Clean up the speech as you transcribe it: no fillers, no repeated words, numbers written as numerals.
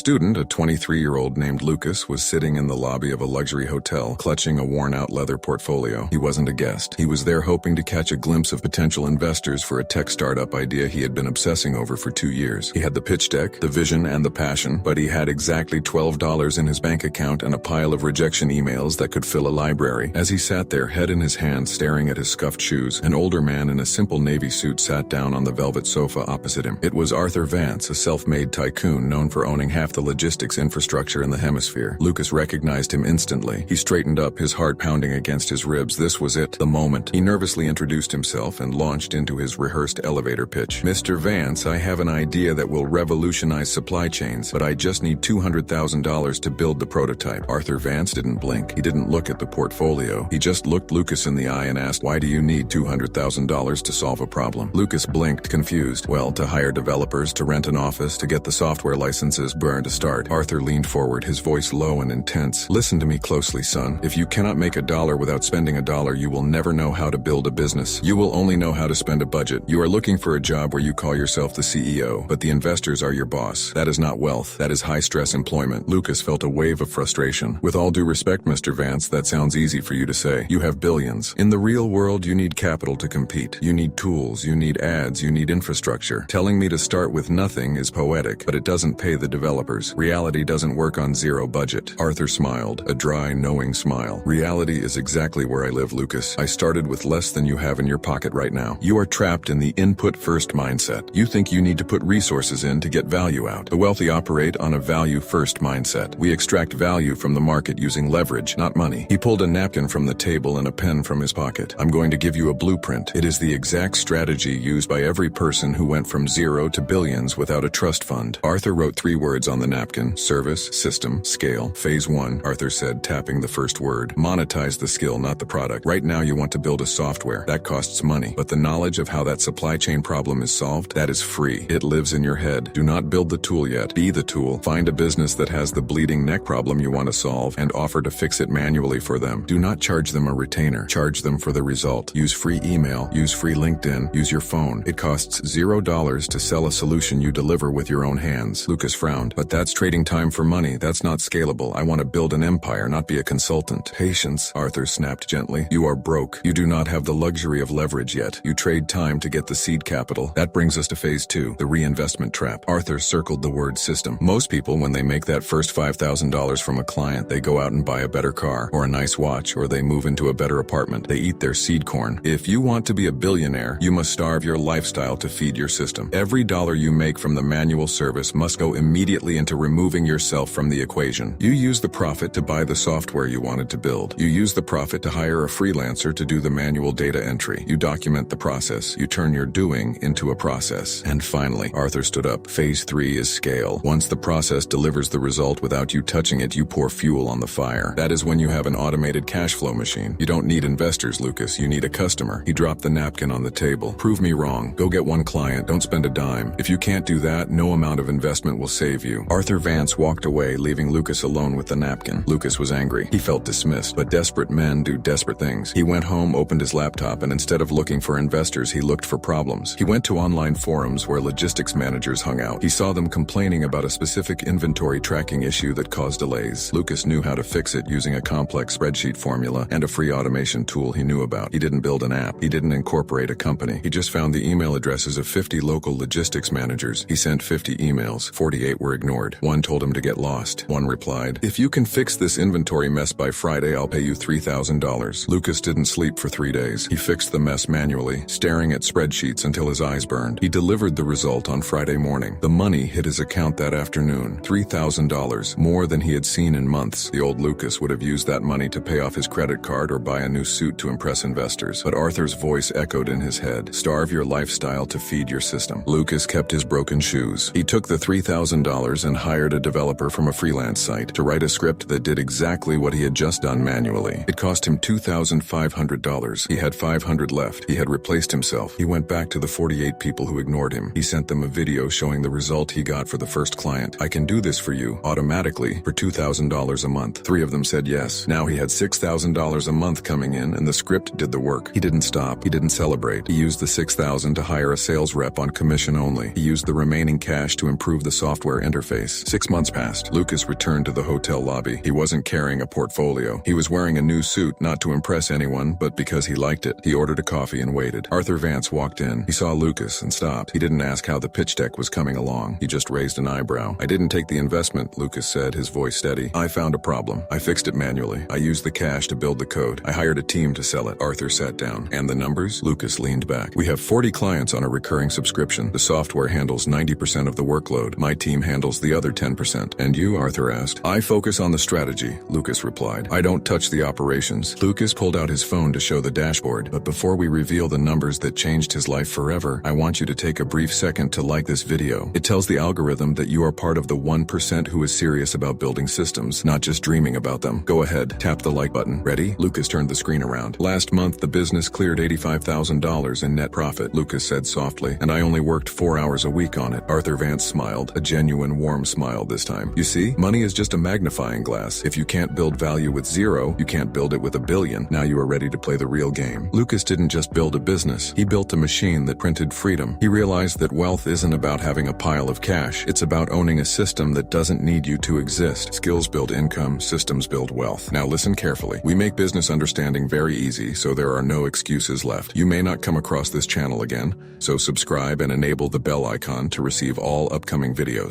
student, a 23-year-old named Lucas, was sitting in the lobby of a luxury hotel, clutching a worn-out leather portfolio. He wasn't a guest. He was there hoping to catch a glimpse of potential investors for a tech startup idea he had been obsessing over for 2 years. He had the pitch deck, the vision, and the passion, but he had exactly $12 in his bank account and a pile of rejection emails that could fill a library. As he sat there, head in his hand, staring at his scuffed shoes, an older man in a simple navy suit sat down on the velvet sofa opposite him. It was Arthur Vance, a self-made tycoon known for owning half the logistics infrastructure in the hemisphere. Lucas recognized him instantly. He straightened up, his heart pounding against his ribs. This was it, the moment. He nervously introduced himself and launched into his rehearsed elevator pitch. Mr. Vance, I have an idea that will revolutionize supply chains, but I just need $200,000 to build the prototype. Arthur Vance didn't blink. He didn't look at the portfolio. He just looked Lucas in the eye and asked, why do you need $200,000 to solve a problem? Lucas blinked, confused. Well, to hire developers, to rent an office, to get the software licenses, burn to start. Arthur leaned forward, his voice low and intense. Listen to me closely, son. If you cannot make a dollar without spending a dollar, you will never know how to build a business. You will only know how to spend a budget. You are looking for a job where you call yourself the CEO, but the investors are your boss. That is not wealth. That is high-stress employment. Lucas felt a wave of frustration. With all due respect, Mr. Vance, that sounds easy for you to say. You have billions. In the real world, you need capital to compete. You need tools, you need ads, you need infrastructure. Telling me to start with nothing is poetic, but it doesn't pay the developers. Reality doesn't work on zero budget. Arthur smiled, a dry, knowing smile. Reality is exactly where I live, Lucas. I started with less than you have in your pocket right now. You are trapped in the input-first mindset. You think you need to put resources in to get value out. The wealthy operate on a value-first mindset. We extract value from the market using leverage, not money. He pulled a napkin from the table and a pen from his pocket. I'm going to give you a blueprint. It is the exact strategy used by every person who went from zero to billions without a trust fund. Arthur wrote 3 words on the napkin: service, system, scale. Phase 1, Arthur said, tapping the first word. Monetize the skill, not the product. Right now you want to build a software. That costs money. But the knowledge of how that supply chain problem is solved, that is free. It lives in your head. Do not build the tool yet. Be the tool. Find a business that has the bleeding neck problem you want to solve and offer to fix it manually for them. Do not charge them a retainer. Charge them for the result. Use free email. Use free LinkedIn. Use your phone. It costs $0 to sell a solution you deliver with your own hands. Lucas frowned. But that's trading time for money. That's not scalable. I want to build an empire, not be a consultant. Patience, Arthur snapped gently. You are broke. You do not have the luxury of leverage yet. You trade time to get the seed capital. That brings us to phase 2, the reinvestment trap. Arthur circled the word system. Most people, when they make that first $5,000 from a client, they go out and buy a better car or a nice watch, or they move into a better apartment. They eat their seed corn. If you want to be a billionaire, you must starve your lifestyle to feed your system. Every dollar you make from the manual service must go immediately into removing yourself from the equation. You use the profit to buy the software you wanted to build. You use the profit to hire a freelancer to do the manual data entry. You document the process. You turn your doing into a process. And finally, Arthur stood up. Phase 3 is scale. Once the process delivers the result without you touching it, you pour fuel on the fire. That is when you have an automated cash flow machine. You don't need investors, Lucas. You need a customer. He dropped the napkin on the table. Prove me wrong. Go get one client. Don't spend a dime. If you can't do that, no amount of investment will save you. Arthur Vance walked away, leaving Lucas alone with the napkin. Lucas was angry. He felt dismissed, but desperate men do desperate things. He went home, opened his laptop, and instead of looking for investors, he looked for problems. He went to online forums where logistics managers hung out. He saw them complaining about a specific inventory tracking issue that caused delays. Lucas knew how to fix it using a complex spreadsheet formula and a free automation tool he knew about. He didn't build an app. He didn't incorporate a company. He just found the email addresses of 50 local logistics managers. He sent 50 emails. 48 were ignored. One told him to get lost. One replied, "If you can fix this inventory mess by Friday, I'll pay you $3,000. Lucas didn't sleep for 3 days. He fixed the mess manually, staring at spreadsheets until his eyes burned. He delivered the result on Friday morning. The money hit his account that afternoon. $3,000, more than he had seen in months. The old Lucas would have used that money to pay off his credit card or buy a new suit to impress investors. But Arthur's voice echoed in his head. Starve your lifestyle to feed your system. Lucas kept his broken shoes. He took the $3,000 and hired a developer from a freelance site to write a script that did exactly what he had just done manually. It cost him $2,500. He had $500 left. He had replaced himself. He went back to the 48 people who ignored him. He sent them a video showing the result he got for the first client. I can do this for you, automatically, for $2,000 a month. 3 of them said yes. Now he had $6,000 a month coming in, and the script did the work. He didn't stop. He didn't celebrate. He used the $6,000 to hire a sales rep on commission only. He used the remaining cash to improve the software interface face. 6 months passed. Lucas returned to the hotel lobby. He wasn't carrying a portfolio. He was wearing a new suit, not to impress anyone, but because he liked it. He ordered a coffee and waited. Arthur Vance walked in. He saw Lucas and stopped. He didn't ask how the pitch deck was coming along. He just raised an eyebrow. "I didn't take the investment," Lucas said, his voice steady. "I found a problem. I fixed it manually. I used the cash to build the code. I hired a team to sell it." Arthur sat down. "And the numbers?" Lucas leaned back. "We have 40 clients on a recurring subscription. The software handles 90% of the workload. My team handles the other 10%. "And you?" Arthur asked. "I focus on the strategy," Lucas replied. "I don't touch the operations." Lucas pulled out his phone to show the dashboard. "But before we reveal the numbers that changed his life forever, I want you to take a brief second to like this video. It tells the algorithm that you are part of the 1% who is serious about building systems, not just dreaming about them. Go ahead, tap the like button. Ready?" Lucas turned the screen around. "Last month, the business cleared $85,000 in net profit," Lucas said softly, "and I only worked 4 hours a week on it." Arthur Vance smiled, a genuine warm smile this time. "You see, money is just a magnifying glass. If you can't build value with zero, you can't build it with a billion. Now you are ready to play the real game." Lucas didn't just build a business. He built a machine that printed freedom. He realized that wealth isn't about having a pile of cash. It's about owning a system that doesn't need you to exist. Skills build income, systems build wealth. Now listen carefully. We make business understanding very easy, so there are no excuses left. You may not come across this channel again, so subscribe and enable the bell icon to receive all upcoming videos.